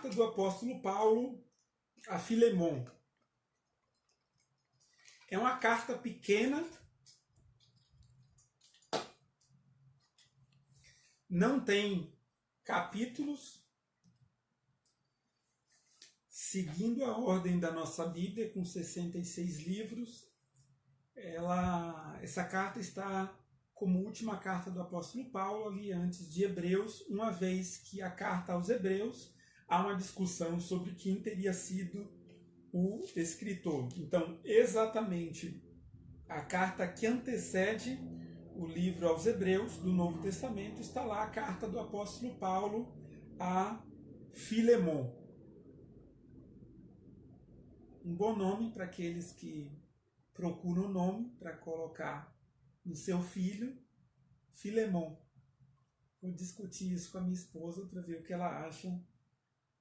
carta do apóstolo Paulo a Filemon. É uma carta pequena, não tem capítulos, seguindo a ordem da nossa Bíblia, com 66 livros. Essa carta está como última carta do apóstolo Paulo, ali antes de Hebreus, uma vez que a carta aos Hebreus há uma discussão sobre quem teria sido o escritor. Então, exatamente a carta que antecede o livro aos Hebreus do Novo Testamento está lá, a carta do apóstolo Paulo a Filemon. Um bom nome para aqueles que procuram o nome para colocar no seu filho, Filemon. Vou discutir isso com a minha esposa para ver o que ela acha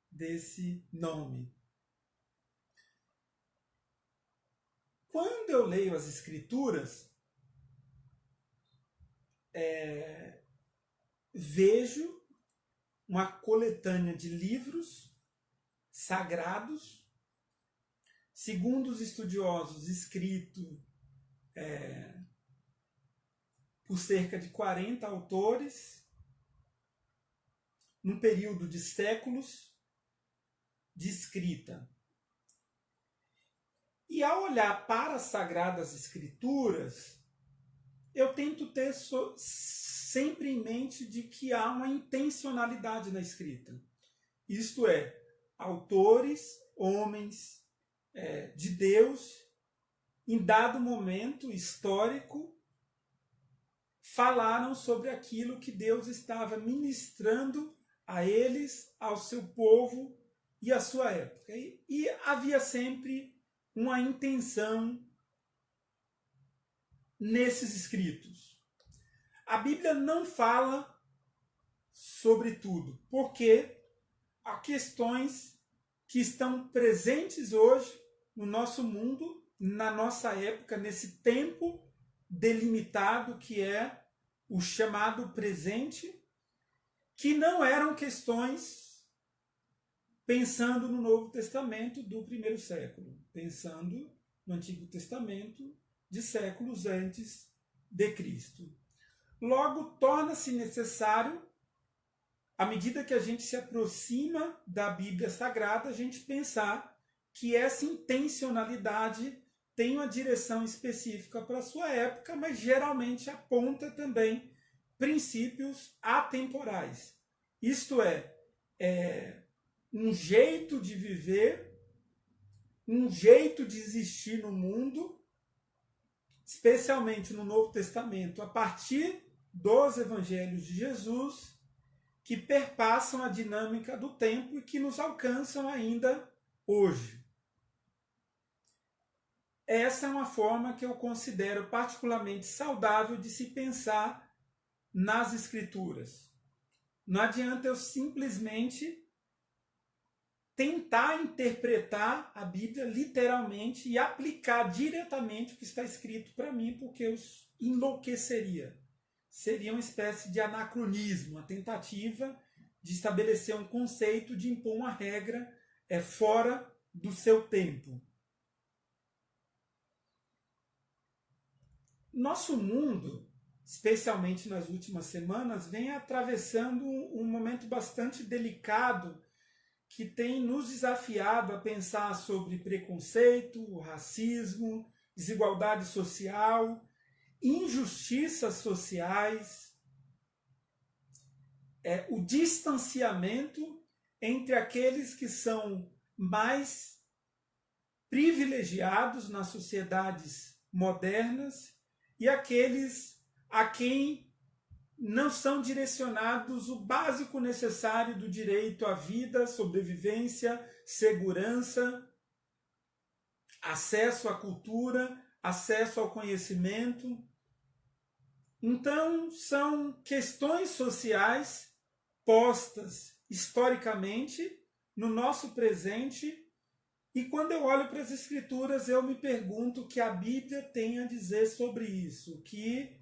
desse nome. Quando eu leio as Escrituras, vejo uma coletânea de livros sagrados, segundo os estudiosos, escrito por cerca de 40 autores, num período de séculos de escrita. E ao olhar para as Sagradas Escrituras, eu tento ter sempre em mente de que há uma intencionalidade na escrita. Isto é, autores, homens de Deus, em dado momento histórico, falaram sobre aquilo que Deus estava ministrando a eles, ao seu povo e à sua época. E havia sempre uma intenção nesses escritos. A Bíblia não fala sobre tudo, porque há questões que estão presentes hoje no nosso mundo, na nossa época, nesse tempo delimitado que é o chamado presente, que não eram questões pensando no Novo Testamento do primeiro século, pensando no Antigo Testamento de séculos antes de Cristo. Logo, torna-se necessário, à medida que a gente se aproxima da Bíblia Sagrada, a gente pensar que essa intencionalidade tem uma direção específica para a sua época, mas geralmente aponta também princípios atemporais. Isto é um jeito de viver, um jeito de existir no mundo, especialmente no Novo Testamento, a partir dos Evangelhos de Jesus, que perpassam a dinâmica do tempo e que nos alcançam ainda hoje. Essa é uma forma que eu considero particularmente saudável de se pensar nas Escrituras. Não adianta eu simplesmente tentar interpretar a Bíblia literalmente e aplicar diretamente o que está escrito para mim, porque eu enlouqueceria. Seria uma espécie de anacronismo, uma tentativa de estabelecer um conceito, de impor uma regra fora do seu tempo. Nosso mundo, especialmente nas últimas semanas, vem atravessando um momento bastante delicado que tem nos desafiado a pensar sobre preconceito, racismo, desigualdade social, injustiças sociais, o distanciamento entre aqueles que são mais privilegiados nas sociedades modernas e aqueles a quem não são direcionados o básico necessário do direito à vida, sobrevivência, segurança, acesso à cultura, acesso ao conhecimento. Então, são questões sociais postas historicamente no nosso presente, e quando eu olho para as Escrituras, eu me pergunto o que a Bíblia tem a dizer sobre isso, que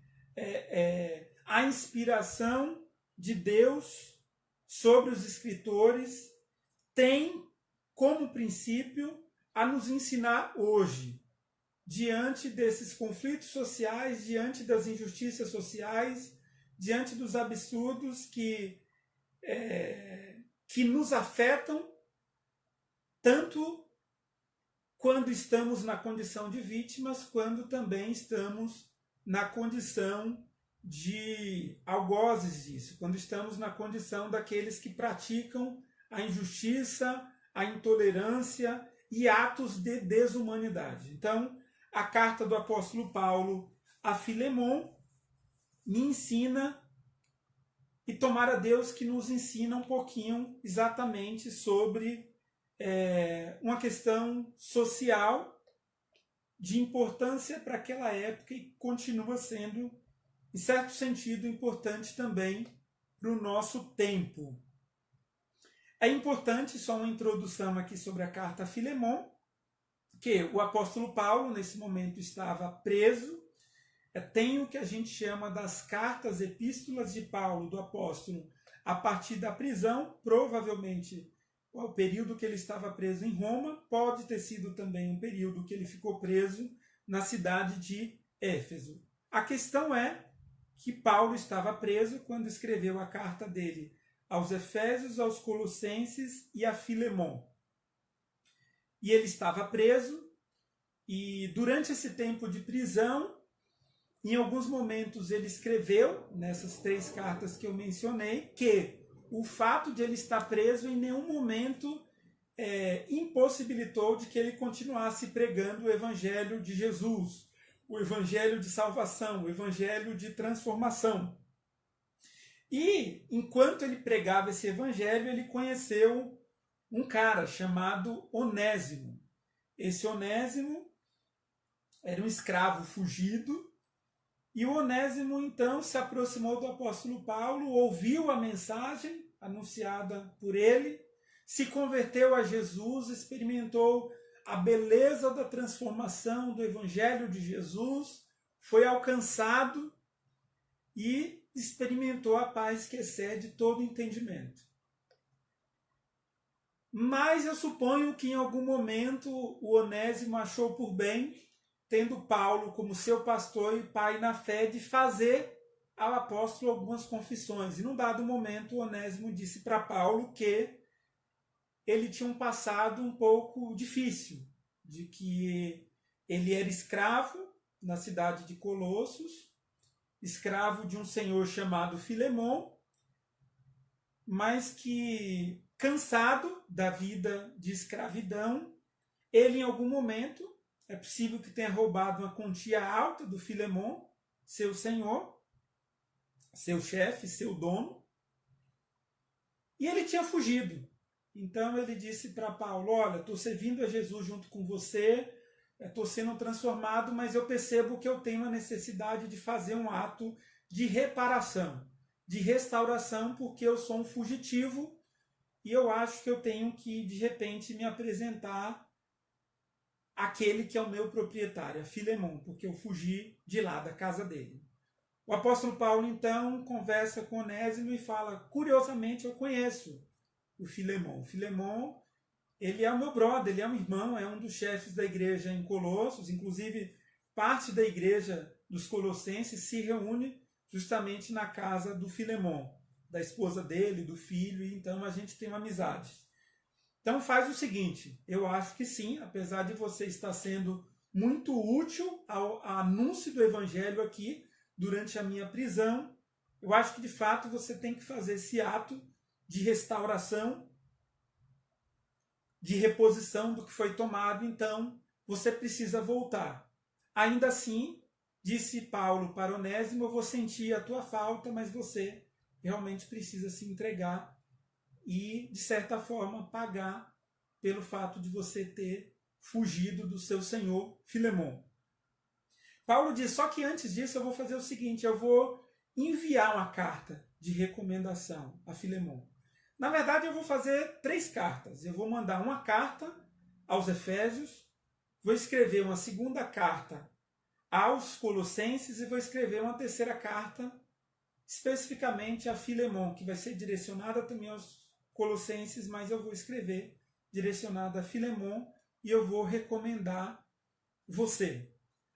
a inspiração de Deus sobre os escritores tem como princípio a nos ensinar hoje, diante desses conflitos sociais, diante das injustiças sociais, diante dos absurdos que nos afetam, tanto quando estamos na condição de vítimas, quando também estamos na condição de algozes disso, quando estamos na condição daqueles que praticam a injustiça, a intolerância e atos de desumanidade. Então, a carta do apóstolo Paulo a Filemon me ensina, e tomara Deus que nos ensina um pouquinho exatamente sobre uma questão social de importância para aquela época e continua sendo, em certo sentido, importante também para o nosso tempo. É importante, só uma introdução aqui sobre a carta a Filemon, que o apóstolo Paulo, nesse momento, estava preso. Tem o que a gente chama das cartas, epístolas de Paulo, do apóstolo, a partir da prisão, provavelmente o período que ele estava preso em Roma, pode ter sido também um período que ele ficou preso na cidade de Éfeso. A questão é que Paulo estava preso quando escreveu a carta dele aos Efésios, aos Colossenses e a Filemon. E ele estava preso, e durante esse tempo de prisão, em alguns momentos ele escreveu, nessas 3 cartas que eu mencionei, que o fato de ele estar preso em nenhum momento impossibilitou de que ele continuasse pregando o evangelho de Jesus, o evangelho de salvação, o evangelho de transformação. E enquanto ele pregava esse evangelho, ele conheceu um cara chamado Onésimo. Esse Onésimo era um escravo fugido, e o Onésimo então se aproximou do apóstolo Paulo, ouviu a mensagem anunciada por ele, se converteu a Jesus, experimentou a beleza da transformação do evangelho de Jesus, foi alcançado e experimentou a paz que excede todo entendimento. Mas eu suponho que em algum momento o Onésimo achou por bem, tendo Paulo como seu pastor e pai na fé, de fazer ao apóstolo algumas confissões. E num dado momento o Onésimo disse para Paulo que ele tinha um passado um pouco difícil, de que ele era escravo na cidade de Colossos, escravo de um senhor chamado Filemon, mas que, cansado da vida de escravidão, ele em algum momento, é possível que tenha roubado uma quantia alta do Filemon, seu senhor, seu chefe, seu dono, e ele tinha fugido. Então ele disse para Paulo: olha, estou servindo a Jesus junto com você, estou sendo transformado, mas eu percebo que eu tenho a necessidade de fazer um ato de reparação, de restauração, porque eu sou um fugitivo e eu acho que eu tenho que, de repente, me apresentar àquele que é o meu proprietário, a Filemon, porque eu fugi de lá da casa dele. O apóstolo Paulo, então, conversa com Onésimo e fala: curiosamente, eu conheço o Filemon. O Filemon, ele é o meu brother, ele é um irmão, é um dos chefes da igreja em Colossos, inclusive parte da igreja dos Colossenses se reúne justamente na casa do Filemon, da esposa dele, do filho, e então a gente tem uma amizade. Então faz o seguinte, eu acho que sim, apesar de você estar sendo muito útil ao anúncio do evangelho aqui, durante a minha prisão, eu acho que de fato você tem que fazer esse ato de restauração, de reposição do que foi tomado, então você precisa voltar. Ainda assim, disse Paulo para Onésimo: eu vou sentir a tua falta, mas você realmente precisa se entregar e, de certa forma, pagar pelo fato de você ter fugido do seu senhor Filemon. Paulo diz: só que antes disso eu vou fazer o seguinte, eu vou enviar uma carta de recomendação a Filemon. Na verdade, eu vou fazer 3 cartas. Eu vou mandar uma carta aos Efésios, vou escrever uma segunda carta aos Colossenses e vou escrever uma terceira carta especificamente a Filemon, que vai ser direcionada também Colossenses, mas eu vou escrever direcionado a Filemon e eu vou recomendar você.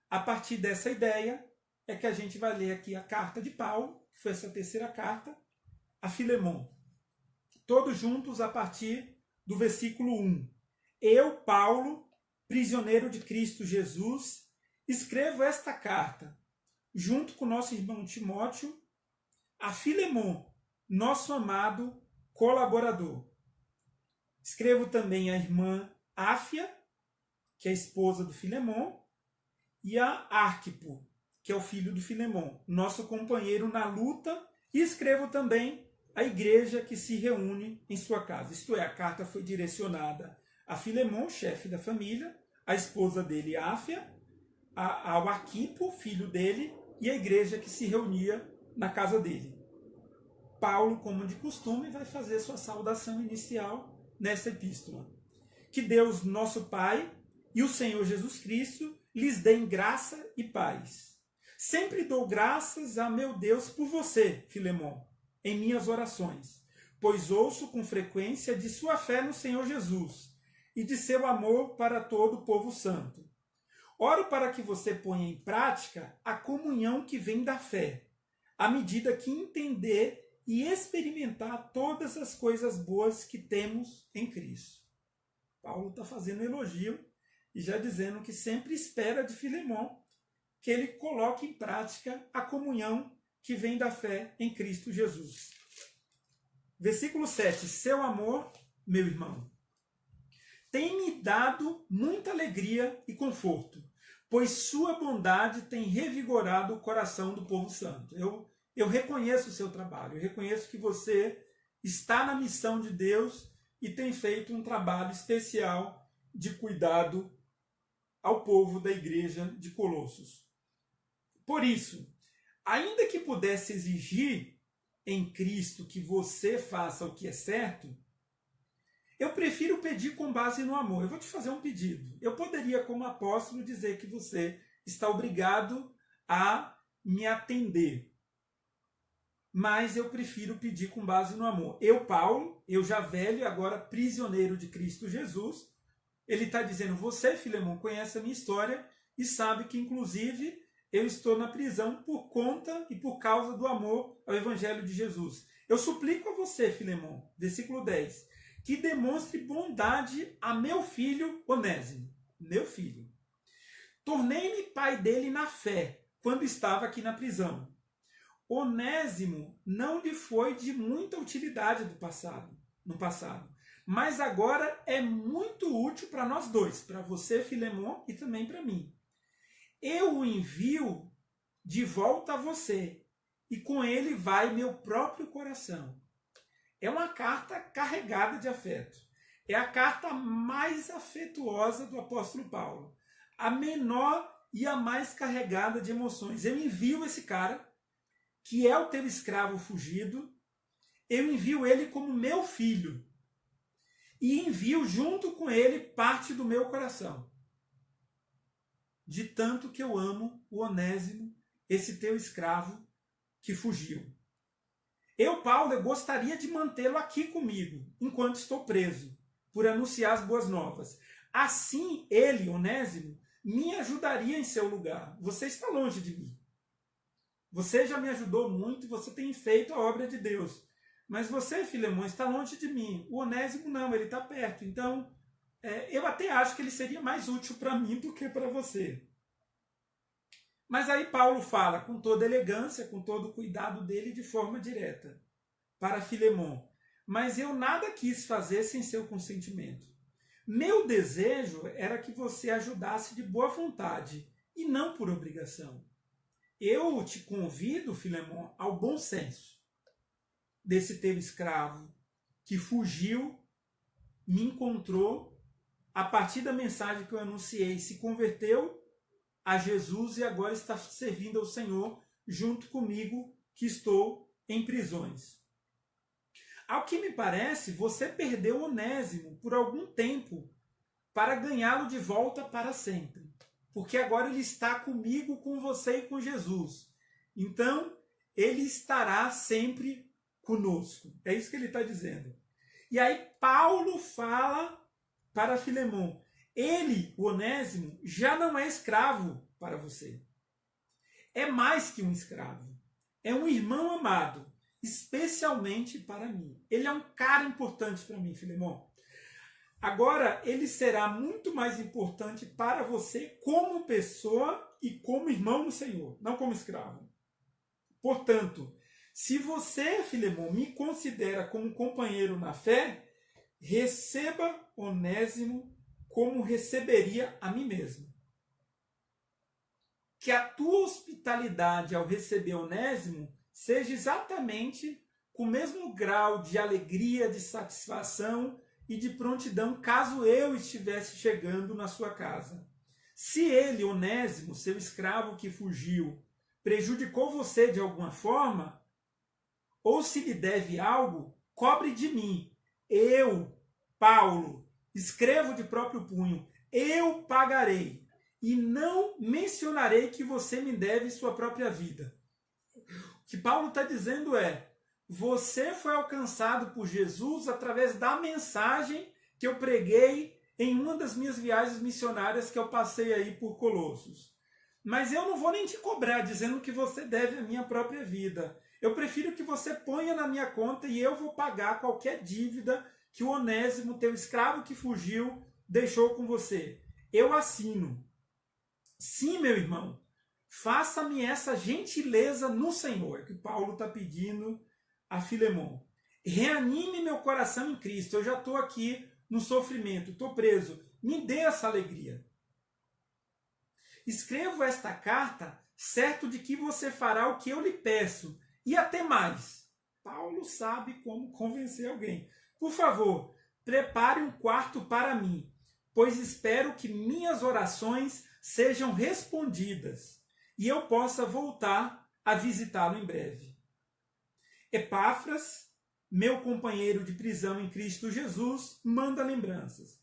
A partir dessa ideia é que a gente vai ler aqui a carta de Paulo, que foi essa terceira carta, a Filemon. Todos juntos a partir do versículo 1. Eu, Paulo, prisioneiro de Cristo Jesus, escrevo esta carta, junto com nosso irmão Timóteo, a Filemon, nosso amado colaborador. Escrevo também a irmã Áfia, que é a esposa do Filemon, e a Arquipo, que é o filho do Filemon, nosso companheiro na luta, e escrevo também a igreja que se reúne em sua casa. Isto é, a carta foi direcionada a Filemon, chefe da família, a esposa dele, Áfia, ao Arquipo, filho dele, e a igreja que se reunia na casa dele. Paulo, como de costume, vai fazer sua saudação inicial nessa epístola. Que Deus, nosso Pai, e o Senhor Jesus Cristo lhes deem graça e paz. Sempre dou graças a meu Deus por você, Filemon, em minhas orações, pois ouço com frequência de sua fé no Senhor Jesus e de seu amor para todo o povo santo. Oro para que você ponha em prática a comunhão que vem da fé, à medida que entender e experimentar todas as coisas boas que temos em Cristo. Paulo está fazendo um elogio e já dizendo que sempre espera de Filemon que ele coloque em prática a comunhão que vem da fé em Cristo Jesus. Versículo 7. Seu amor, meu irmão, tem me dado muita alegria e conforto, pois sua bondade tem revigorado o coração do povo santo. Eu reconheço o seu trabalho, eu reconheço que você está na missão de Deus e tem feito um trabalho especial de cuidado ao povo da igreja de Colossos. Por isso, ainda que pudesse exigir em Cristo que você faça o que é certo, eu prefiro pedir com base no amor. Eu vou te fazer um pedido. Eu poderia, como apóstolo, dizer que você está obrigado a me atender. Mas eu prefiro pedir com base no amor. Eu, Paulo, eu já velho e agora prisioneiro de Cristo Jesus, ele está dizendo, você, Filemon, conhece a minha história e sabe que, inclusive, eu estou na prisão por conta e por causa do amor ao Evangelho de Jesus. Eu suplico a você, Filemon, versículo 10, que demonstre bondade a meu filho Onésimo, meu filho. Tornei-me pai dele na fé, quando estava aqui na prisão. Onésimo não lhe foi de muita utilidade no passado, mas agora é muito útil para nós dois, para você, Filemon, e também para mim. Eu o envio de volta a você, e com ele vai meu próprio coração. É uma carta carregada de afeto. É a carta mais afetuosa do apóstolo Paulo. A menor e a mais carregada de emoções. Eu envio esse cara, que é o teu escravo fugido, eu envio ele como meu filho. E envio junto com ele parte do meu coração. De tanto que eu amo o Onésimo, esse teu escravo que fugiu. Eu, Paulo, eu gostaria de mantê-lo aqui comigo, enquanto estou preso, por anunciar as boas novas. Assim, ele, Onésimo, me ajudaria em seu lugar. Você está longe de mim. Você já me ajudou muito e você tem feito a obra de Deus. Mas você, Filemon, está longe de mim. O Onésimo não, ele está perto. Então, eu até acho que ele seria mais útil para mim do que para você. Mas aí Paulo fala com toda elegância, com todo o cuidado dele, de forma direta, para Filemon. Mas eu nada quis fazer sem seu consentimento. Meu desejo era que você ajudasse de boa vontade e não por obrigação. Eu te convido, Filemon, ao bom senso desse teu escravo que fugiu, me encontrou, a partir da mensagem que eu anunciei, se converteu a Jesus e agora está servindo ao Senhor junto comigo, que estou em prisões. Ao que me parece, você perdeu Onésimo por algum tempo para ganhá-lo de volta para sempre. Porque agora ele está comigo, com você e com Jesus. Então, ele estará sempre conosco. É isso que ele está dizendo. E aí Paulo fala para Filemon, ele, o Onésimo, já não é escravo para você. É mais que um escravo. É um irmão amado, especialmente para mim. Ele é um cara importante para mim, Filemon. Agora, ele será muito mais importante para você como pessoa e como irmão no Senhor, não como escravo. Portanto, se você, Filemon, me considera como companheiro na fé, receba Onésimo como receberia a mim mesmo. Que a tua hospitalidade ao receber Onésimo seja exatamente com o mesmo grau de alegria, de satisfação e de prontidão, caso eu estivesse chegando na sua casa. Se ele, Onésimo, seu escravo que fugiu, prejudicou você de alguma forma, ou se lhe deve algo, cobre de mim. Eu, Paulo, escrevo de próprio punho, eu pagarei, e não mencionarei que você me deve sua própria vida. O que Paulo está dizendo é, você foi alcançado por Jesus através da mensagem que eu preguei em uma das minhas viagens missionárias que eu passei aí por Colossos. Mas eu não vou nem te cobrar dizendo que você deve a minha própria vida. Eu prefiro que você ponha na minha conta e eu vou pagar qualquer dívida que o Onésimo, teu escravo que fugiu, deixou com você. Eu assino. Sim, meu irmão, faça-me essa gentileza no Senhor, que Paulo está pedindo a Filemon. Reanime meu coração em Cristo. Eu já estou aqui no sofrimento, estou preso. Me dê essa alegria. Escrevo esta carta certo de que você fará o que eu lhe peço. E até mais. Paulo sabe como convencer alguém. Por favor, prepare um quarto para mim, pois espero que minhas orações sejam respondidas e eu possa voltar a visitá-lo em breve. Epáfras, meu companheiro de prisão em Cristo Jesus, manda lembranças.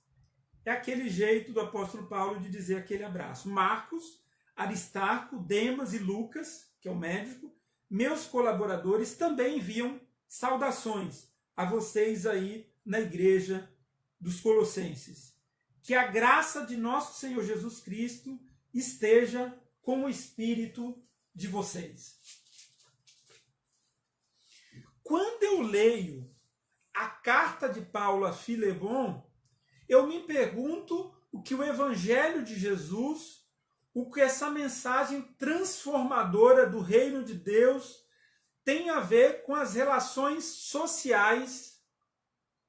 É aquele jeito do apóstolo Paulo de dizer aquele abraço. Marcos, Aristarco, Demas e Lucas, que é o médico, meus colaboradores, também enviam saudações a vocês aí na igreja dos Colossenses. Que a graça de nosso Senhor Jesus Cristo esteja com o espírito de vocês. Quando eu leio a carta de Paulo a Filemon, eu me pergunto o que o Evangelho de Jesus, o que essa mensagem transformadora do reino de Deus tem a ver com as relações sociais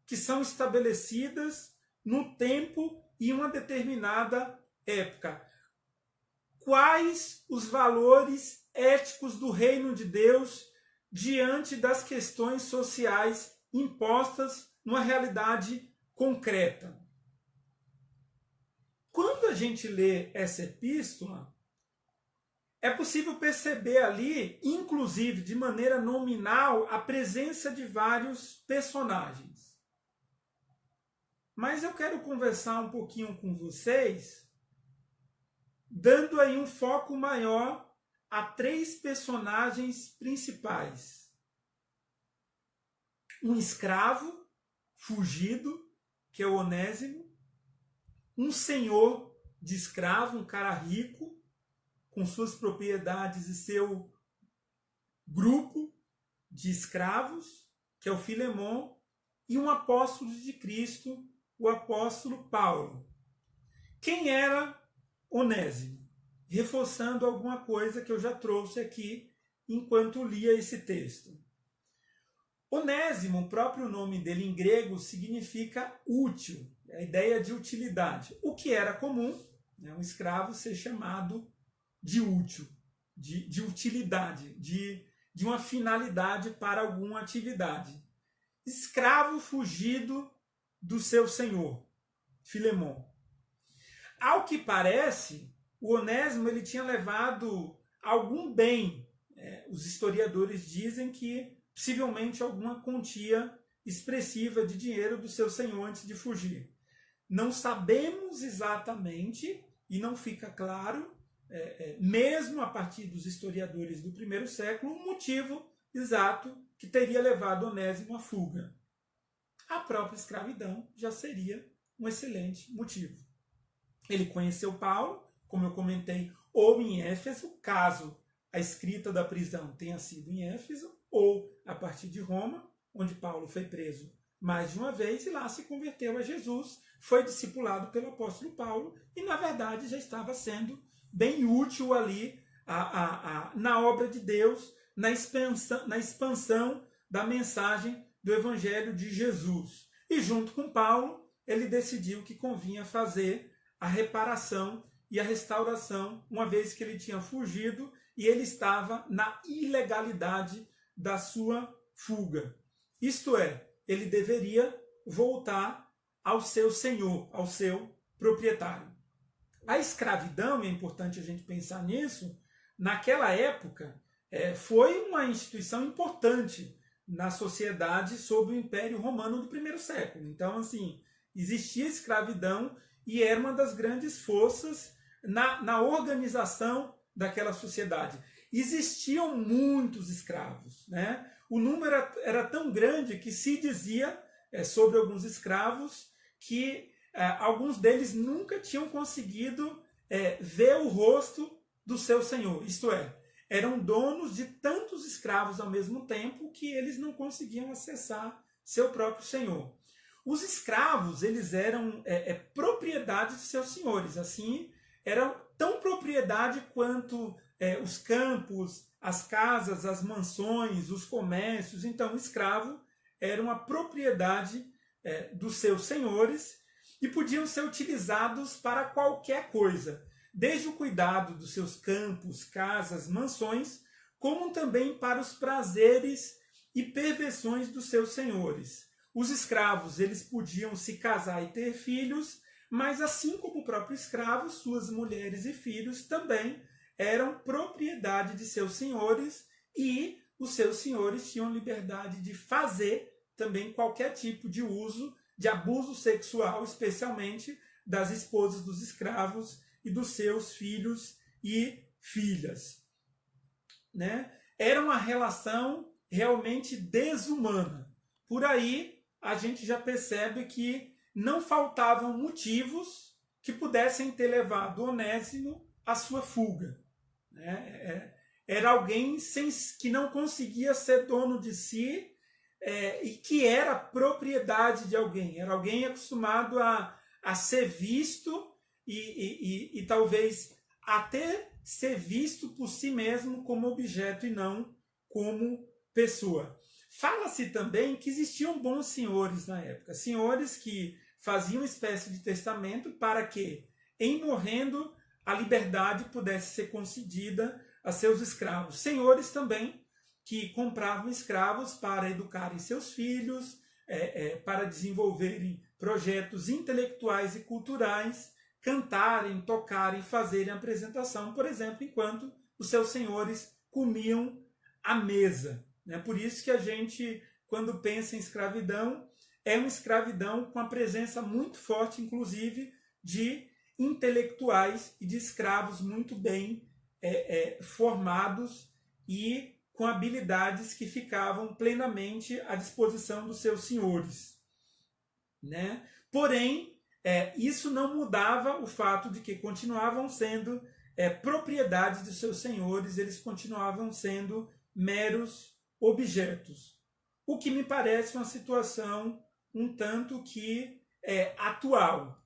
que são estabelecidas no tempo e em uma determinada época. Quais os valores éticos do reino de Deus diante das questões sociais impostas numa realidade concreta? Quando a gente lê essa epístola, é possível perceber ali, inclusive de maneira nominal, a presença de vários personagens. Mas eu quero conversar um pouquinho com vocês, dando aí um foco maior a 3 personagens principais. Um escravo fugido, que é o Onésimo, um senhor de escravo, um cara rico, com suas propriedades e seu grupo de escravos, que é o Filemon, e um apóstolo de Cristo, o apóstolo Paulo. Quem era Onésimo? Reforçando alguma coisa que eu já trouxe aqui enquanto lia esse texto. Onésimo, o próprio nome dele em grego, significa útil, a ideia de utilidade. O que era comum, um escravo ser chamado de útil, de utilidade, de uma finalidade para alguma atividade. Escravo fugido do seu senhor, Filemon. Ao que parece, o Onésimo ele tinha levado algum bem. Os historiadores dizem que possivelmente alguma quantia expressiva de dinheiro do seu senhor antes de fugir. Não sabemos exatamente, e não fica claro, mesmo a partir dos historiadores do primeiro século, o motivo exato que teria levado Onésimo à fuga. a própria escravidão já seria um excelente motivo. Ele conheceu Paulo, como eu comentei, ou em Éfeso, caso a escrita da prisão tenha sido em Éfeso, ou a partir de Roma, onde Paulo foi preso mais de uma vez e lá se converteu a Jesus, foi discipulado pelo apóstolo Paulo e, na verdade, já estava sendo bem útil ali na obra de Deus, na expansão da mensagem do Evangelho de Jesus. E junto com Paulo, ele decidiu que convinha fazer a reparação e a restauração, uma vez que ele tinha fugido e ele estava na ilegalidade da sua fuga. Isto é, ele deveria voltar ao seu senhor, ao seu proprietário. A escravidão, é importante a gente pensar nisso, naquela época foi uma instituição importante na sociedade sob o Império Romano do primeiro século. Então, assim, existia escravidão e era uma das grandes forças na organização daquela sociedade. Existiam muitos escravos, né? O número era tão grande que se dizia sobre alguns escravos que alguns deles nunca tinham conseguido ver o rosto do seu senhor. Isto é, eram donos de tantos escravos ao mesmo tempo que eles não conseguiam acessar seu próprio senhor. Os escravos, eles eram propriedade de seus senhores, assim, eram tão propriedade quanto os campos, as casas, as mansões, os comércios. Então, o escravo era uma propriedade dos seus senhores e podiam ser utilizados para qualquer coisa, desde o cuidado dos seus campos, casas, mansões, como também para os prazeres e perversões dos seus senhores. Os escravos, eles podiam se casar e ter filhos, mas assim como o próprio escravo, suas mulheres e filhos também eram propriedade de seus senhores e os seus senhores tinham liberdade de fazer também qualquer tipo de uso, de abuso sexual, especialmente das esposas dos escravos e dos seus filhos e filhas. Né? Era uma relação realmente desumana. Por aí a gente já percebe que não faltavam motivos que pudessem ter levado Onésimo à sua fuga. Era alguém que não conseguia ser dono de si e que era propriedade de alguém. Era alguém acostumado a ser visto e talvez até ser visto por si mesmo como objeto e não como pessoa. Fala-se também que existiam bons senhores na época, senhores que faziam uma espécie de testamento para que, em morrendo, a liberdade pudesse ser concedida a seus escravos. Senhores também que compravam escravos para educarem seus filhos, para desenvolverem projetos intelectuais e culturais, cantarem, tocarem, fazerem apresentação, por exemplo, enquanto os seus senhores comiam à mesa. Por isso que a gente, quando pensa em escravidão, é uma escravidão com a presença muito forte, inclusive, de intelectuais e de escravos muito bem formados e com habilidades que ficavam plenamente à disposição dos seus senhores. Né? Porém, isso não mudava o fato de que continuavam sendo propriedade de seus senhores, eles continuavam sendo meros objetos. O que me parece uma situação um tanto que atual.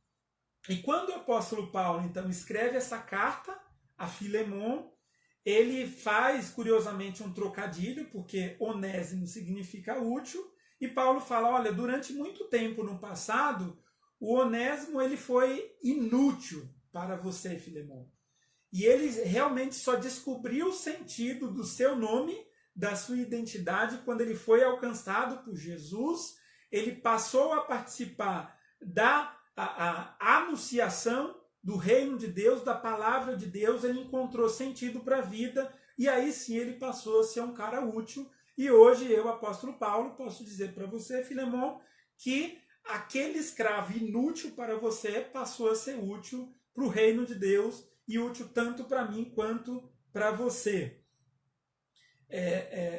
E quando o apóstolo Paulo, então, escreve essa carta a Filemon, ele faz, curiosamente, um trocadilho, porque onésimo significa útil, e Paulo fala, olha, durante muito tempo no passado, o onésimo ele foi inútil para você, Filemon. E ele realmente só descobriu o sentido do seu nome, da sua identidade, quando ele foi alcançado por Jesus, ele passou a participar da anunciação do reino de Deus, da palavra de Deus, ele encontrou sentido para a vida, e aí sim ele passou a ser um cara útil. E hoje eu, apóstolo Paulo, posso dizer para você, Filemon, que aquele escravo inútil para você passou a ser útil para o reino de Deus, e útil tanto para mim quanto para você.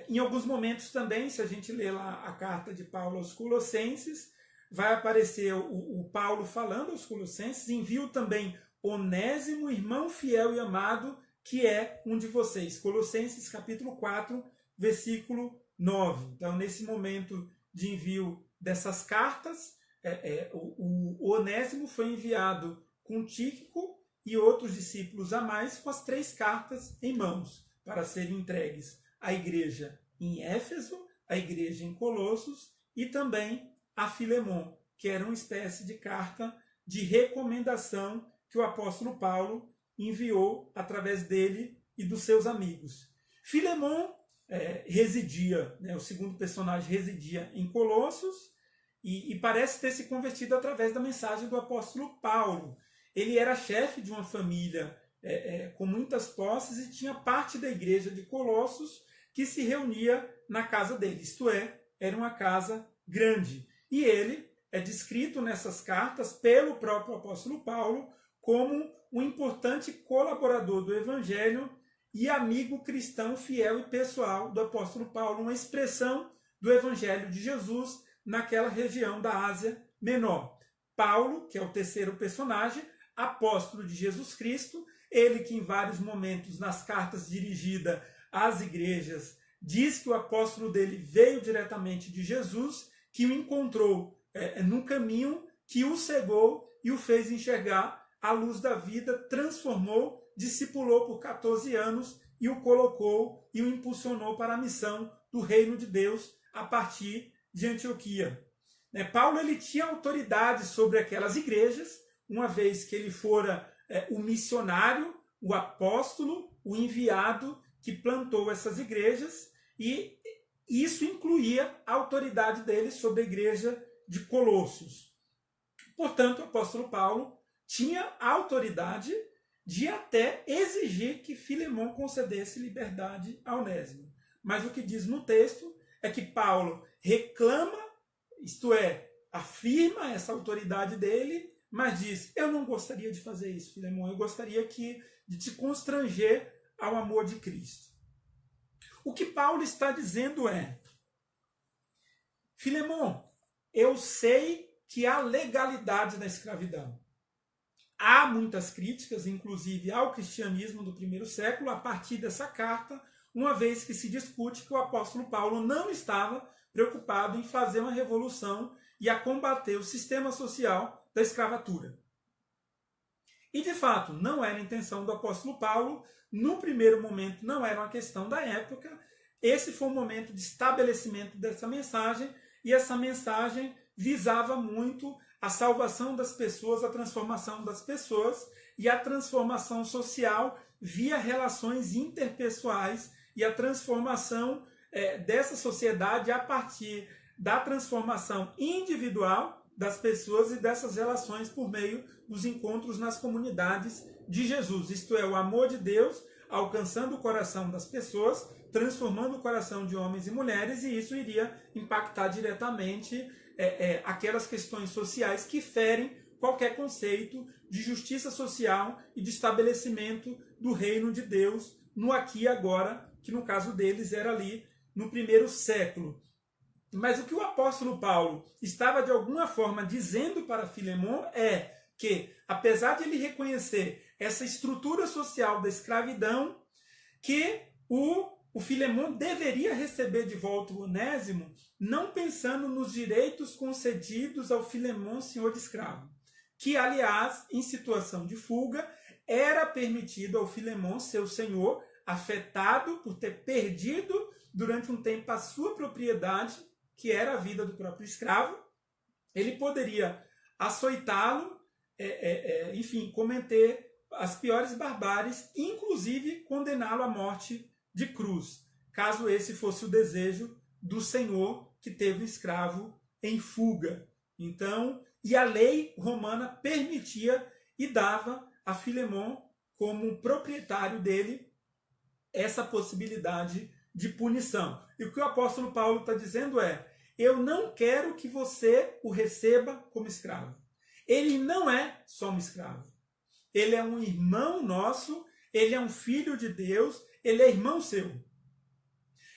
Em alguns momentos também, se a gente ler lá a carta de Paulo aos Colossenses, vai aparecer o Paulo falando aos Colossenses: envio também Onésimo, irmão fiel e amado, que é um de vocês. Colossenses capítulo 4, versículo 9. Então, nesse momento de envio dessas cartas, o Onésimo foi enviado com Tíquico e outros discípulos a mais, com as 3 cartas em mãos, para serem entregues à igreja em Éfeso, à igreja em Colossos e também a Filemon, que era uma espécie de carta de recomendação que o apóstolo Paulo enviou através dele e dos seus amigos. Filemon residia, o segundo personagem residia em Colossos e parece ter se convertido através da mensagem do apóstolo Paulo. Ele era chefe de uma família com muitas posses e tinha parte da igreja de Colossos que se reunia na casa dele, isto é, era uma casa grande. E ele é descrito nessas cartas pelo próprio apóstolo Paulo como um importante colaborador do evangelho e amigo cristão fiel e pessoal do apóstolo Paulo, uma expressão do evangelho de Jesus naquela região da Ásia Menor. Paulo, que é o terceiro personagem, apóstolo de Jesus Cristo, ele que em vários momentos nas cartas dirigidas às igrejas diz que o apóstolo dele veio diretamente de Jesus, que o encontrou no caminho, que o cegou e o fez enxergar a luz da vida, transformou, discipulou por 14 anos e o colocou e o impulsionou para a missão do reino de Deus a partir de Antioquia. Paulo ele tinha autoridade sobre aquelas igrejas, uma vez que ele fora o missionário, o apóstolo, o enviado que plantou essas igrejas, e isso incluía a autoridade dele sobre a igreja de Colossos. Portanto, o apóstolo Paulo tinha a autoridade de até exigir que Filemon concedesse liberdade a Onésimo. Mas o que diz no texto é que Paulo reclama, isto é, afirma essa autoridade dele, mas diz: eu não gostaria de fazer isso, Filemon, eu gostaria de te constranger ao amor de Cristo. O que Paulo está dizendo é: Filemon, eu sei que há legalidade na escravidão. Há muitas críticas, inclusive ao cristianismo do primeiro século, a partir dessa carta, uma vez que se discute que o apóstolo Paulo não estava preocupado em fazer uma revolução e a combater o sistema social da escravatura. E, de fato, não era a intenção do apóstolo Paulo. No primeiro momento, não era uma questão da época. Esse foi o momento de estabelecimento dessa mensagem, e essa mensagem visava muito a salvação das pessoas, a transformação das pessoas e a transformação social via relações interpessoais e a transformação dessa sociedade a partir da transformação individual das pessoas e dessas relações por meio dos encontros nas comunidades de Jesus. Isto é, o amor de Deus alcançando o coração das pessoas, transformando o coração de homens e mulheres, e isso iria impactar diretamente aquelas questões sociais que ferem qualquer conceito de justiça social e de estabelecimento do reino de Deus no aqui e agora, que no caso deles era ali no primeiro século. Mas o que o apóstolo Paulo estava de alguma forma dizendo para Filemon é que, apesar de ele reconhecer essa estrutura social da escravidão, que o Filemon deveria receber de volta o Onésimo, não pensando nos direitos concedidos ao Filemon, senhor de escravo, que, aliás, em situação de fuga, era permitido ao Filemon, seu senhor, afetado por ter perdido durante um tempo a sua propriedade, que era a vida do próprio escravo, ele poderia açoitá-lo, enfim, cometer as piores barbáries, inclusive condená-lo à morte de cruz, caso esse fosse o desejo do senhor que teve o escravo em fuga. Então, e a lei romana permitia e dava a Filemon, como proprietário dele, essa possibilidade de punição. E o que o apóstolo Paulo está dizendo é: eu não quero que você o receba como escravo. Ele não é só um escravo. Ele é um irmão nosso, ele é um filho de Deus, ele é irmão seu.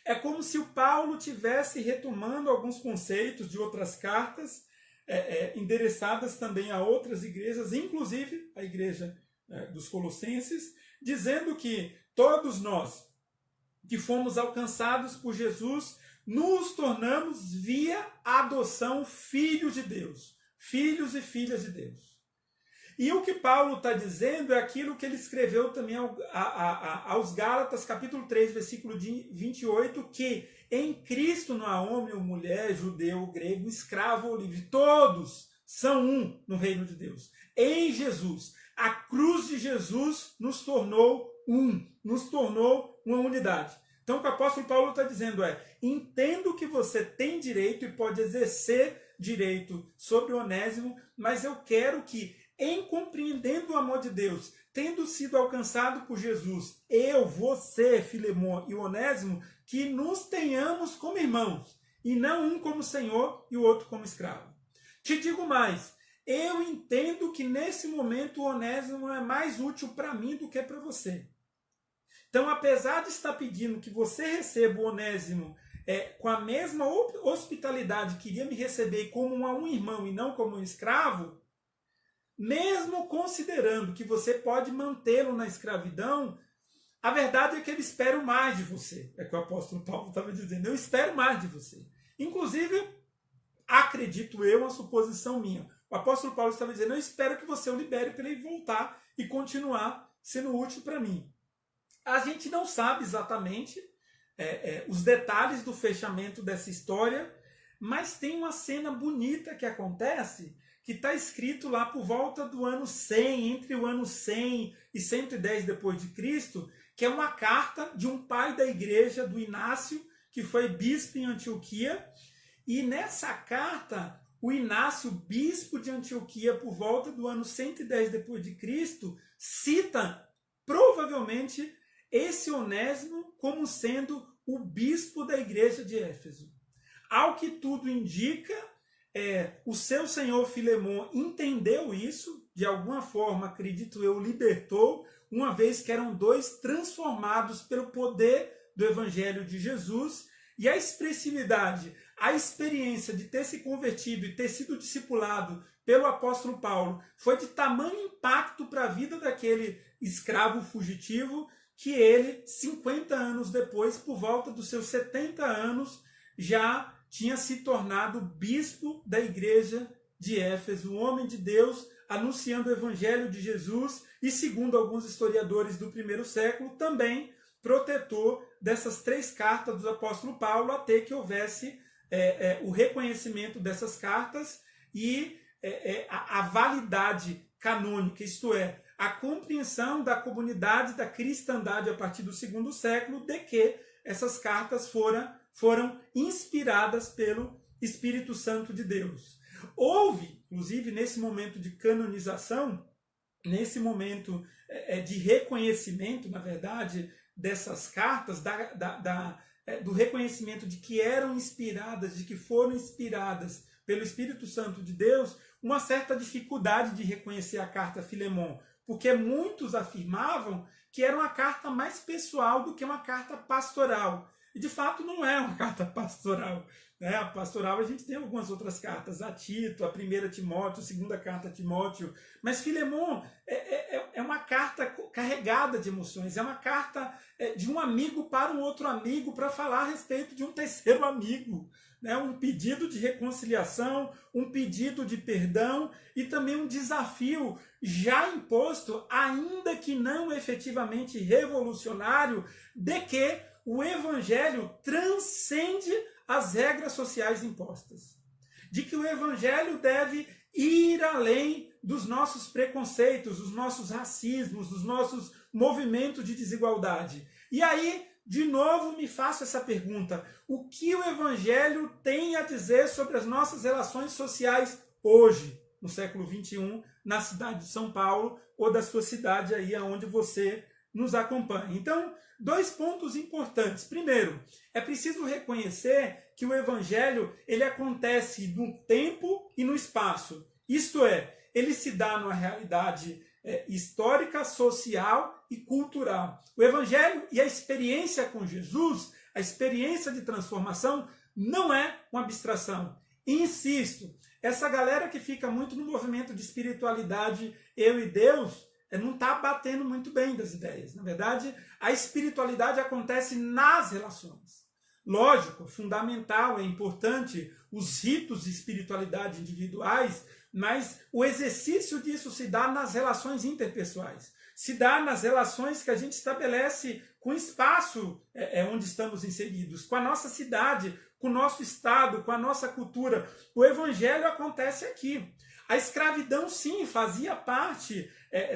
É como se o Paulo tivesse retomando alguns conceitos de outras cartas, endereçadas também a outras igrejas, inclusive a igreja dos Colossenses, dizendo que todos nós que fomos alcançados por Jesus, nos tornamos via adoção filhos de Deus, filhos e filhas de Deus. E o que Paulo está dizendo é aquilo que ele escreveu também aos Gálatas, capítulo 3, versículo 28, que em Cristo não há homem ou mulher, judeu ou grego, escravo ou livre, todos são um no reino de Deus. Em Jesus, a cruz de Jesus nos tornou um, nos tornou uma unidade. Então o que o apóstolo Paulo está dizendo entendo que você tem direito e pode exercer direito sobre Onésimo, mas eu quero que, em compreendendo o amor de Deus, tendo sido alcançado por Jesus, eu, você, Filemon e Onésimo, que nos tenhamos como irmãos, e não um como senhor e o outro como escravo. Te digo mais, eu entendo que nesse momento o Onésimo é mais útil para mim do que para você. Então, apesar de estar pedindo que você receba o Onésimo com a mesma hospitalidade que iria me receber como um irmão e não como um escravo, mesmo considerando que você pode mantê-lo na escravidão, a verdade é que ele espera mais de você. É o que o apóstolo Paulo estava dizendo. Eu espero mais de você. Inclusive, acredito eu, uma suposição minha. O apóstolo Paulo estava dizendo, eu espero que você o libere para ele voltar e continuar sendo útil para mim. A gente não sabe exatamente os detalhes do fechamento dessa história, mas tem uma cena bonita que acontece, que está escrito lá por volta do ano 100, entre o ano 100 e 110 depois de Cristo, que é uma carta de um pai da igreja, do Inácio, que foi bispo em Antioquia, e nessa carta, o Inácio, bispo de Antioquia, por volta do ano 110 depois de Cristo, cita provavelmente esse Onésimo como sendo o bispo da igreja de Éfeso. Ao que tudo indica, o seu senhor Filemon entendeu isso, de alguma forma, acredito eu, libertou, uma vez que eram dois transformados pelo poder do evangelho de Jesus, e a expressividade, a experiência de ter se convertido e ter sido discipulado pelo apóstolo Paulo foi de tamanho impacto para a vida daquele escravo fugitivo, que ele, 50 anos depois, por volta dos seus 70 anos, já tinha se tornado bispo da igreja de Éfeso, um homem de Deus, anunciando o evangelho de Jesus e, segundo alguns historiadores do primeiro século, também protetor dessas 3 cartas do apóstolo Paulo, até que houvesse o reconhecimento dessas cartas e a validade canônica, isto é, a compreensão da comunidade da cristandade a partir do segundo século de que essas cartas foram inspiradas pelo Espírito Santo de Deus. Houve, inclusive, nesse momento de canonização, nesse momento de reconhecimento, na verdade, dessas cartas, do reconhecimento de que eram inspiradas, de que foram inspiradas pelo Espírito Santo de Deus, uma certa dificuldade de reconhecer a carta a Filemon, porque muitos afirmavam que era uma carta mais pessoal do que uma carta pastoral. E de fato não é uma carta pastoral. Né? A pastoral a gente tem algumas outras cartas, a Tito, a 1 Timóteo, a 2 carta a Timóteo, mas Filemon é uma carta carregada de emoções, é uma carta de um amigo para um outro amigo para falar a respeito de um terceiro amigo. Né? Um pedido de reconciliação, um pedido de perdão e também um desafio já imposto, ainda que não efetivamente revolucionário, de que o evangelho transcende as regras sociais impostas. De que o evangelho deve ir além dos nossos preconceitos, dos nossos racismos, dos nossos movimentos de desigualdade. E aí, de novo, me faço essa pergunta. O que o evangelho tem a dizer sobre as nossas relações sociais hoje, no século XXI, na cidade de São Paulo ou da sua cidade aí onde você nos acompanha? Então, 2 pontos importantes. Primeiro, é preciso reconhecer que o evangelho ele acontece no tempo e no espaço. Isto é, ele se dá numa realidade histórica, social e cultural. O evangelho e a experiência com Jesus A experiência de transformação não é uma abstração. E insisto, essa galera que fica muito no movimento de espiritualidade, eu e Deus, não está batendo muito bem das ideias. Na verdade, a espiritualidade acontece nas relações. Lógico, fundamental, é importante os ritos de espiritualidade individuais, mas o exercício disso se dá nas relações interpessoais. Se dá nas relações que a gente estabelece com o espaço onde estamos inseridos, com a nossa cidade, com o nosso estado, com a nossa cultura. O evangelho acontece aqui. A escravidão, sim, fazia parte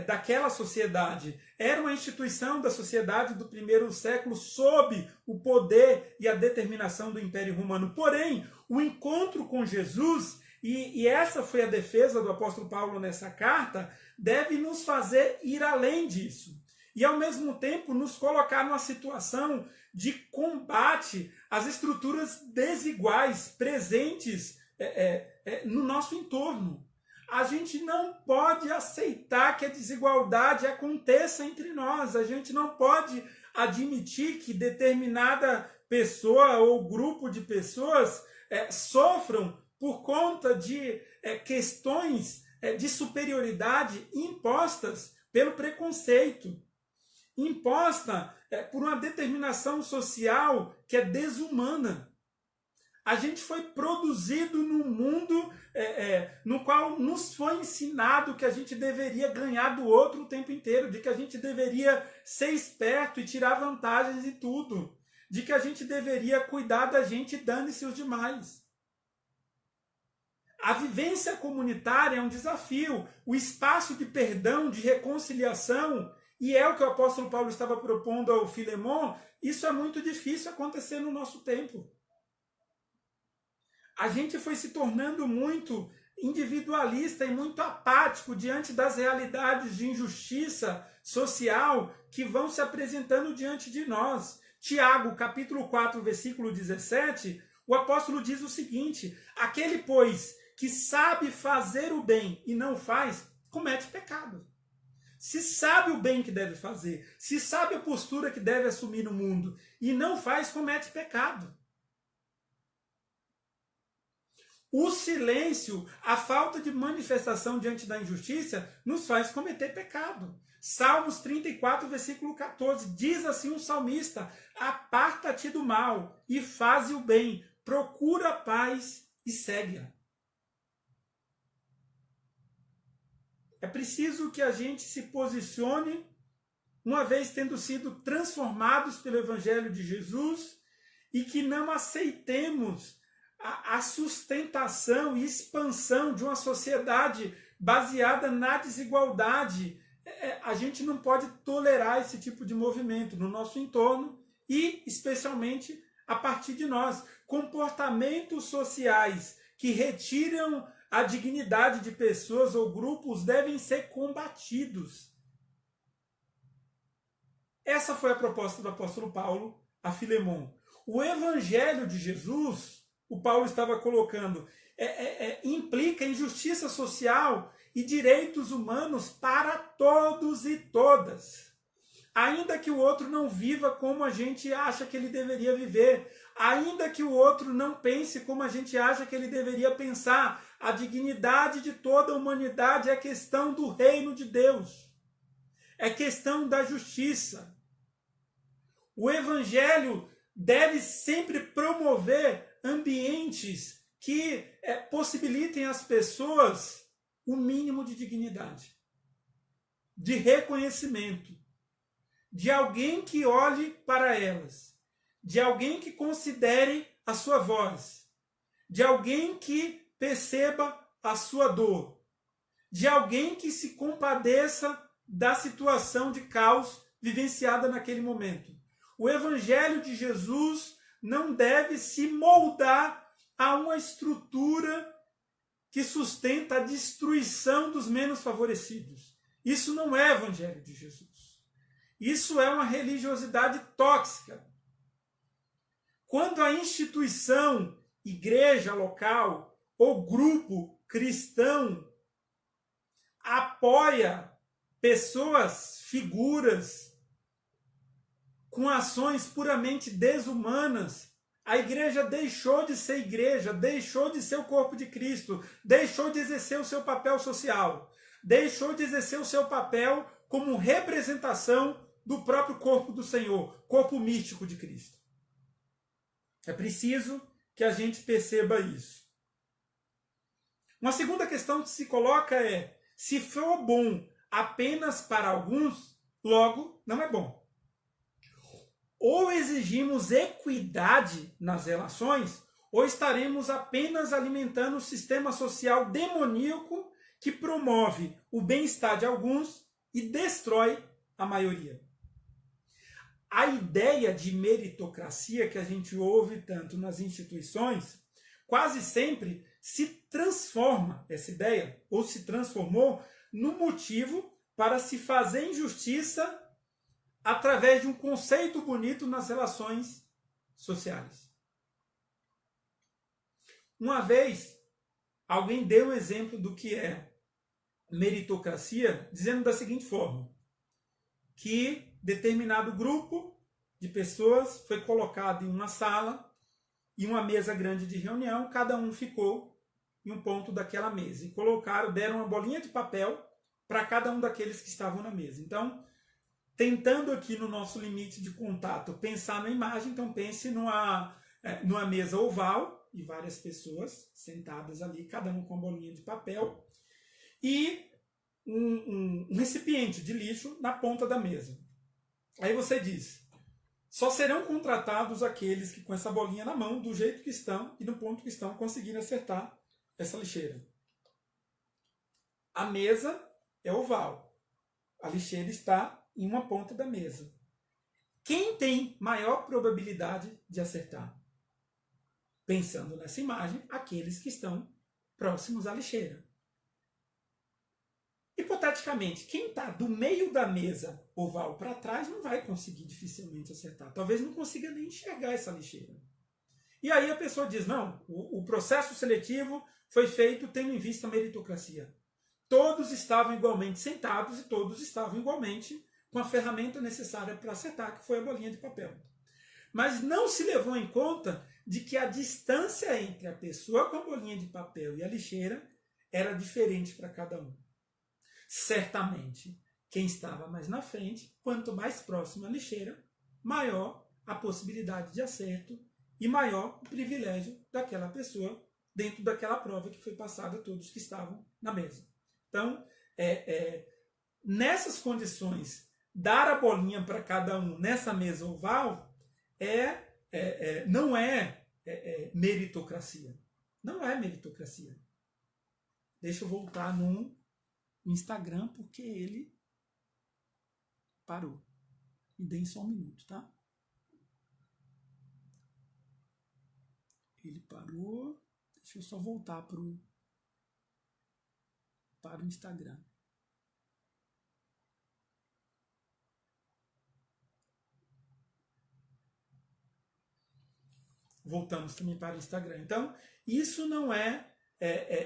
daquela sociedade. Era uma instituição da sociedade do primeiro século sob o poder e a determinação do Império Romano. Porém, o encontro com Jesus, e essa foi a defesa do apóstolo Paulo nessa carta, deve nos fazer ir além disso. E, ao mesmo tempo, nos colocar numa situação de combate às estruturas desiguais presentes no nosso entorno. A gente não pode aceitar que a desigualdade aconteça entre nós. A gente não pode admitir que determinada pessoa ou grupo de pessoas sofram por conta de questões de superioridade impostas pelo preconceito, imposta por uma determinação social que é desumana. A gente foi produzido num mundo no qual nos foi ensinado que a gente deveria ganhar do outro o tempo inteiro, de que a gente deveria ser esperto e tirar vantagens de tudo, de que a gente deveria cuidar da gente e dane-se os demais. A vivência comunitária é um desafio, o espaço de perdão, de reconciliação, e é o que o apóstolo Paulo estava propondo ao Filemon, isso é muito difícil acontecer no nosso tempo. A gente foi se tornando muito individualista e muito apático diante das realidades de injustiça social que vão se apresentando diante de nós. Tiago, capítulo 4, versículo 17, o apóstolo diz o seguinte: aquele, pois, que sabe fazer o bem e não faz, comete pecado. Se sabe o bem que deve fazer, se sabe a postura que deve assumir no mundo e não faz, comete pecado. O silêncio, a falta de manifestação diante da injustiça, nos faz cometer pecado. Salmos 34, versículo 14, diz assim o salmista: aparta-te do mal e faze o bem, procura a paz e segue-a. É preciso que a gente se posicione, uma vez tendo sido transformados pelo Evangelho de Jesus, e que não aceitemos a sustentação e expansão de uma sociedade baseada na desigualdade. A gente não pode tolerar esse tipo de movimento no nosso entorno e, especialmente, a partir de nós. Comportamentos sociais que retiram a dignidade de pessoas ou grupos devem ser combatidos. Essa foi a proposta do apóstolo Paulo a Filemon. O Evangelho de Jesus, o Paulo estava colocando, implica injustiça social e direitos humanos para todos e todas. Ainda que o outro não viva como a gente acha que ele deveria viver, ainda que o outro não pense como a gente acha que ele deveria pensar, a dignidade de toda a humanidade é questão do reino de Deus. É questão da justiça. O Evangelho deve sempre promover ambientes que possibilitem às pessoas o mínimo de dignidade, de reconhecimento, de alguém que olhe para elas, de alguém que considere a sua voz, de alguém que perceba a sua dor, de alguém que se compadeça da situação de caos vivenciada naquele momento. O Evangelho de Jesus não deve se moldar a uma estrutura que sustenta a destruição dos menos favorecidos. Isso não é Evangelho de Jesus. Isso é uma religiosidade tóxica. Quando a instituição, igreja local ou grupo cristão apoia pessoas, figuras com ações puramente desumanas, a igreja deixou de ser igreja, deixou de ser o corpo de Cristo, deixou de exercer o seu papel social, deixou de exercer o seu papel como representação do próprio corpo do Senhor, corpo místico de Cristo. É preciso que a gente perceba isso. Uma segunda questão que se coloca é: se for bom apenas para alguns, logo não é bom. Ou exigimos equidade nas relações, ou estaremos apenas alimentando um sistema social demoníaco que promove o bem-estar de alguns e destrói a maioria. A ideia de meritocracia que a gente ouve tanto nas instituições, quase sempre se transforma, essa ideia, ou se transformou, no motivo para se fazer injustiça através de um conceito bonito nas relações sociais. Uma vez, alguém deu um exemplo do que é meritocracia, dizendo da seguinte forma: que determinado grupo de pessoas foi colocado em uma sala, em uma mesa grande de reunião, cada um ficou em um ponto daquela mesa e deram uma bolinha de papel para cada um daqueles que estavam na mesa. Então, tentando aqui no nosso limite de contato pensar na imagem, então pense numa mesa oval e várias pessoas sentadas ali, cada um com uma bolinha de papel e um recipiente de lixo na ponta da mesa. Aí você diz: só serão contratados aqueles que com essa bolinha na mão, do jeito que estão e no ponto que estão, conseguirem acertar essa lixeira. A mesa é oval. A lixeira está em uma ponta da mesa. Quem tem maior probabilidade de acertar? Pensando nessa imagem, aqueles que estão próximos à lixeira. Hipoteticamente, quem está do meio da mesa oval para trás não vai conseguir dificilmente acertar. Talvez não consiga nem enxergar essa lixeira. E aí a pessoa diz: não, o processo seletivo foi feito tendo em vista a meritocracia. Todos estavam igualmente sentados e todos estavam igualmente com a ferramenta necessária para acertar, que foi a bolinha de papel. Mas não se levou em conta de que a distância entre a pessoa com a bolinha de papel e a lixeira era diferente para cada um. Certamente, quem estava mais na frente, quanto mais próximo à lixeira, maior a possibilidade de acerto e maior o privilégio daquela pessoa dentro daquela prova que foi passada a todos que estavam na mesa. Então, nessas condições, dar a bolinha para cada um nessa mesa oval não é meritocracia. Não é meritocracia. Deixa eu voltar no Instagram, porque ele parou. Me deem só um minuto, tá? Ele parou. Deixa eu só voltar para o Instagram. Voltamos também para o Instagram. Então, isso não é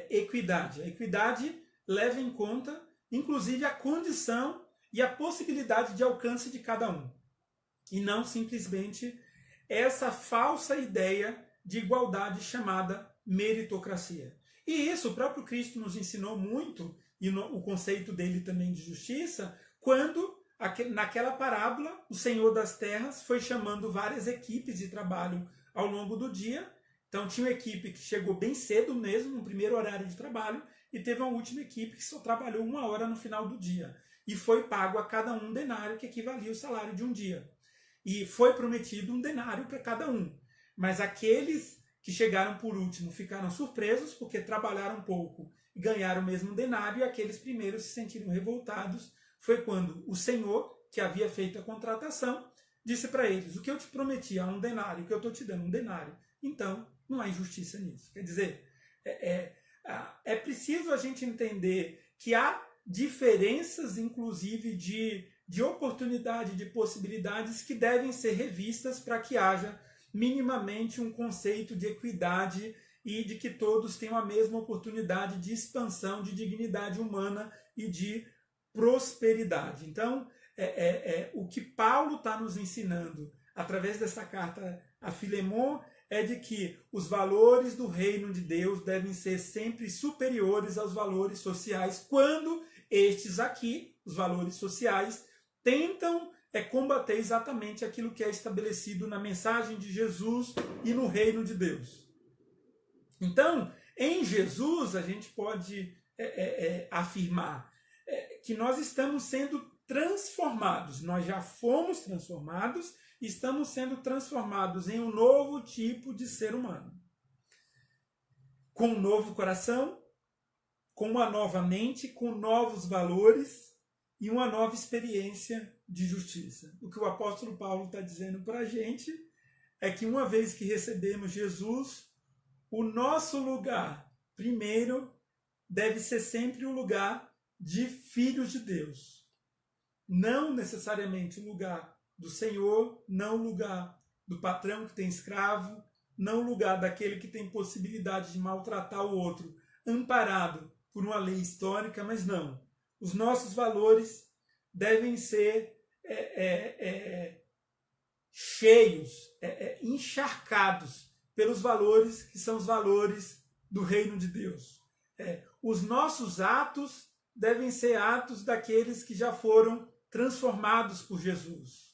equidade. A equidade leva em conta, inclusive, a condição e a possibilidade de alcance de cada um. E não simplesmente essa falsa ideia de igualdade chamada meritocracia. E isso o próprio Cristo nos ensinou muito, e o conceito dele também de justiça, quando naquela parábola o Senhor das Terras foi chamando várias equipes de trabalho ao longo do dia. Então tinha uma equipe que chegou bem cedo mesmo, no primeiro horário de trabalho, e teve uma última equipe que só trabalhou 1 hora no final do dia. E foi pago a cada um denário, que equivalia ao salário de um dia. E foi prometido 1 denário para cada um. Mas aqueles que chegaram por último ficaram surpresos, porque trabalharam pouco e ganharam o mesmo denário, e aqueles primeiros se sentiram revoltados. Foi quando o Senhor, que havia feito a contratação, disse para eles: o que eu te prometi é 1 denário, o que eu estou te dando 1 denário. Então, não há injustiça nisso. Quer dizer, é preciso a gente entender que há diferenças, inclusive, de oportunidade, de possibilidades que devem ser revistas para que haja minimamente um conceito de equidade e de que todos tenham a mesma oportunidade de expansão, de dignidade humana e de prosperidade. Então, o que Paulo está nos ensinando através dessa carta a Filemon é de que os valores do reino de Deus devem ser sempre superiores aos valores sociais, quando estes aqui, os valores sociais, tentam combater exatamente aquilo que é estabelecido na mensagem de Jesus e no reino de Deus. Então, em Jesus, a gente pode afirmar que nós estamos sendo transformados, nós já fomos transformados, estamos sendo transformados em um novo tipo de ser humano. Com um novo coração, com uma nova mente, com novos valores e uma nova experiência de justiça. O que o apóstolo Paulo está dizendo para a gente é que uma vez que recebemos Jesus, o nosso lugar, primeiro, deve ser sempre o lugar de filhos de Deus. Não necessariamente o lugar do Senhor, não o lugar do patrão que tem escravo, não o lugar daquele que tem possibilidade de maltratar o outro, amparado por uma lei histórica, mas não. Os nossos valores devem ser cheios, encharcados pelos valores que são os valores do reino de Deus. Os nossos atos devem ser atos daqueles que já foram transformados por Jesus.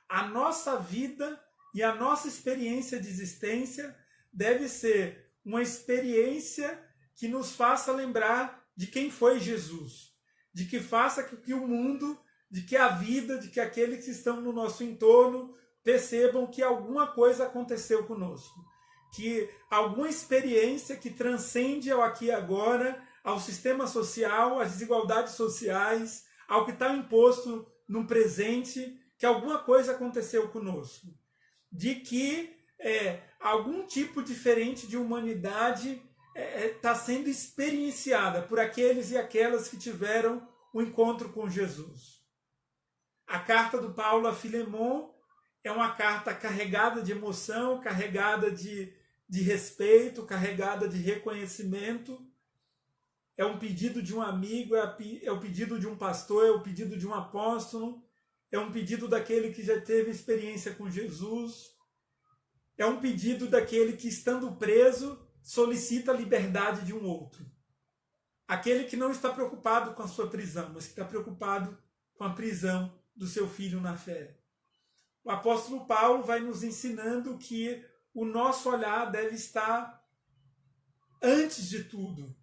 A nossa vida e a nossa experiência de existência deve ser uma experiência que nos faça lembrar de quem foi Jesus, de que faça com que o mundo, de que a vida, de que aqueles que estão no nosso entorno percebam que alguma coisa aconteceu conosco, que alguma experiência que transcende ao aqui e agora, ao sistema social, às desigualdades sociais, ao que está imposto no presente, que alguma coisa aconteceu conosco, de que algum tipo diferente de humanidade está sendo experienciada por aqueles e aquelas que tiveram o encontro com Jesus. A carta do Paulo a Filemon é uma carta carregada de emoção, carregada de respeito, carregada de reconhecimento. É um pedido de um amigo, é o pedido de um pastor, é o pedido de um apóstolo, é um pedido daquele que já teve experiência com Jesus, é um pedido daquele que, estando preso, solicita a liberdade de um outro. Aquele que não está preocupado com a sua prisão, mas que está preocupado com a prisão do seu filho na fé. O apóstolo Paulo vai nos ensinando que o nosso olhar deve estar, antes de tudo,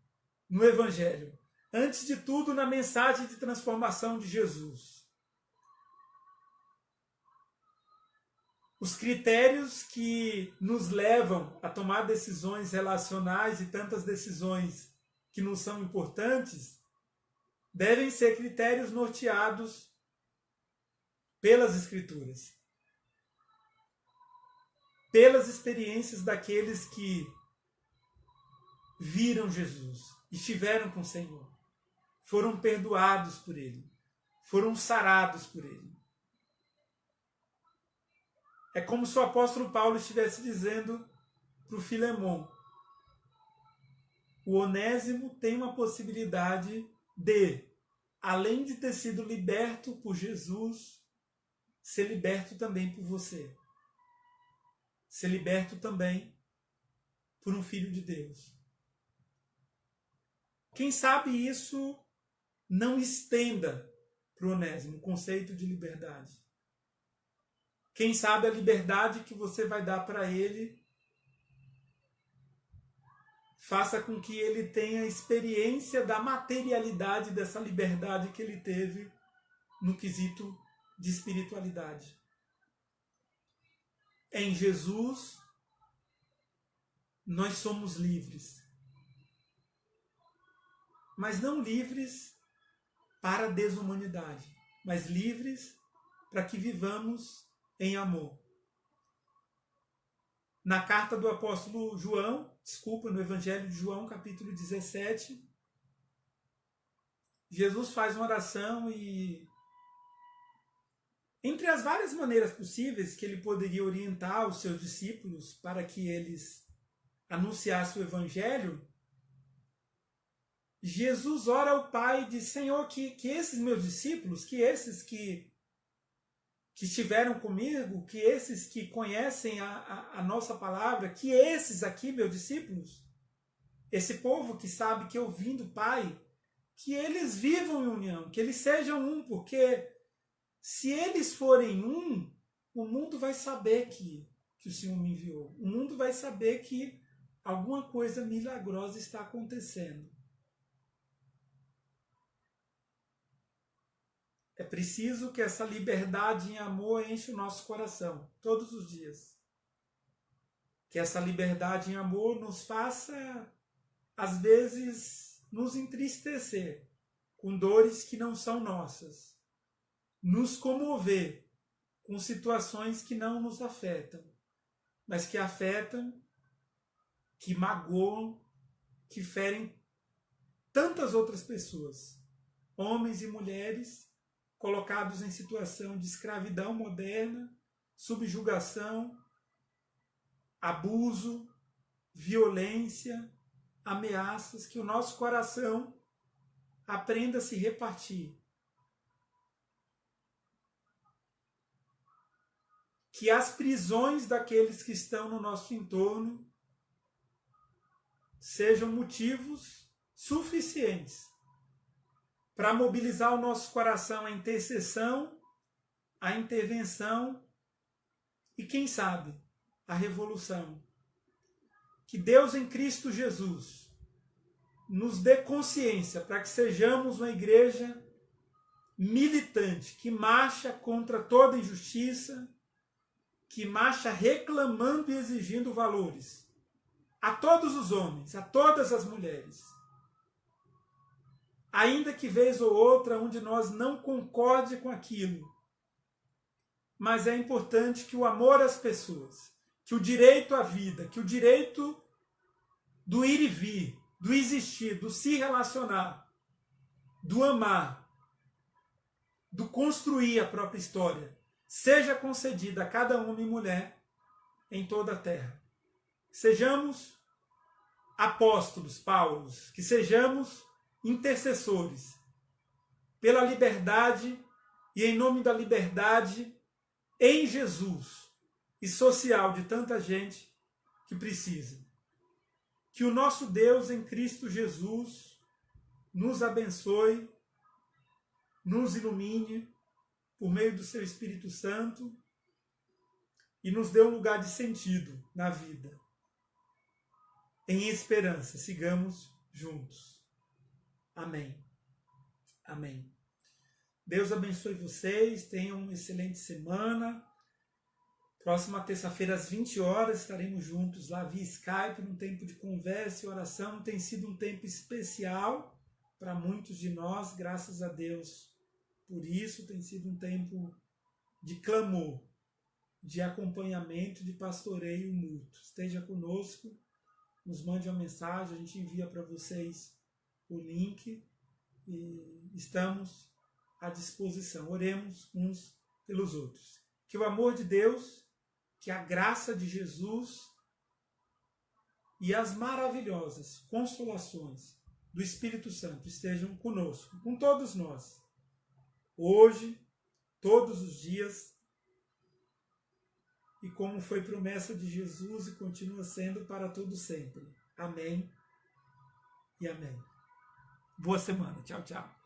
no Evangelho. Antes de tudo, na mensagem de transformação de Jesus. Os critérios que nos levam a tomar decisões relacionais e tantas decisões que nos são importantes devem ser critérios norteados pelas Escrituras, pelas experiências daqueles que viram Jesus, estiveram com o Senhor, foram perdoados por Ele, foram sarados por Ele. É como se o apóstolo Paulo estivesse dizendo para o Filemon: o Onésimo tem uma possibilidade de, além de ter sido liberto por Jesus, ser liberto também por você. Ser liberto também por um filho de Deus. Quem sabe isso não estenda para o Onésimo o conceito de liberdade. Quem sabe a liberdade que você vai dar para ele faça com que ele tenha experiência da materialidade dessa liberdade que ele teve no quesito de espiritualidade. Em Jesus, nós somos livres. Mas não livres para a desumanidade, mas livres para que vivamos em amor. Na carta do apóstolo João, no Evangelho de João, capítulo 17, Jesus faz uma oração e, entre as várias maneiras possíveis que ele poderia orientar os seus discípulos para que eles anunciassem o Evangelho, Jesus ora ao Pai e diz: Senhor, que esses meus discípulos, que esses que que estiveram comigo, que esses que conhecem a nossa palavra, que esses aqui, meus discípulos, esse povo que sabe que eu vim do Pai, que eles vivam em união, que eles sejam um, porque se eles forem um, o mundo vai saber que o Senhor me enviou. O mundo vai saber que alguma coisa milagrosa está acontecendo. É preciso que essa liberdade em amor enche o nosso coração, todos os dias. Que essa liberdade em amor nos faça, às vezes, nos entristecer com dores que não são nossas. Nos comover com situações que não nos afetam, mas que afetam, que magoam, que ferem tantas outras pessoas, homens e mulheres, colocados em situação de escravidão moderna, subjugação, abuso, violência, ameaças, que o nosso coração aprenda a se repartir. Que as prisões daqueles que estão no nosso entorno sejam motivos suficientes para mobilizar o nosso coração à intercessão, à intervenção e, quem sabe, à revolução. Que Deus em Cristo Jesus nos dê consciência para que sejamos uma igreja militante, que marcha contra toda injustiça, que marcha reclamando e exigindo valores a todos os homens, a todas as mulheres. Ainda que vez ou outra um de nós não concorde com aquilo, mas é importante que o amor às pessoas, que o direito à vida, que o direito do ir e vir, do existir, do se relacionar, do amar, do construir a própria história, seja concedida a cada homem e mulher em toda a terra. Sejamos apóstolos, Paulos, que sejamos intercessores pela liberdade e em nome da liberdade em Jesus e social de tanta gente que precisa. Que o nosso Deus em Cristo Jesus nos abençoe, nos ilumine por meio do seu Espírito Santo e nos dê um lugar de sentido na vida. Em esperança, sigamos juntos. Amém. Amém. Deus abençoe vocês, tenham uma excelente semana. Próxima terça-feira, às 20 horas, estaremos juntos lá via Skype, num tempo de conversa e oração. Tem sido um tempo especial para muitos de nós, graças a Deus. Por isso, tem sido um tempo de clamor, de acompanhamento, de pastoreio mútuo. Esteja conosco, nos mande uma mensagem, a gente envia para vocês o link e estamos à disposição. Oremos uns pelos outros. Que o amor de Deus, que a graça de Jesus e as maravilhosas consolações do Espírito Santo estejam conosco, com todos nós, hoje, todos os dias, e como foi promessa de Jesus e continua sendo para todo sempre. Amém e amém. Boa semana. Tchau, tchau.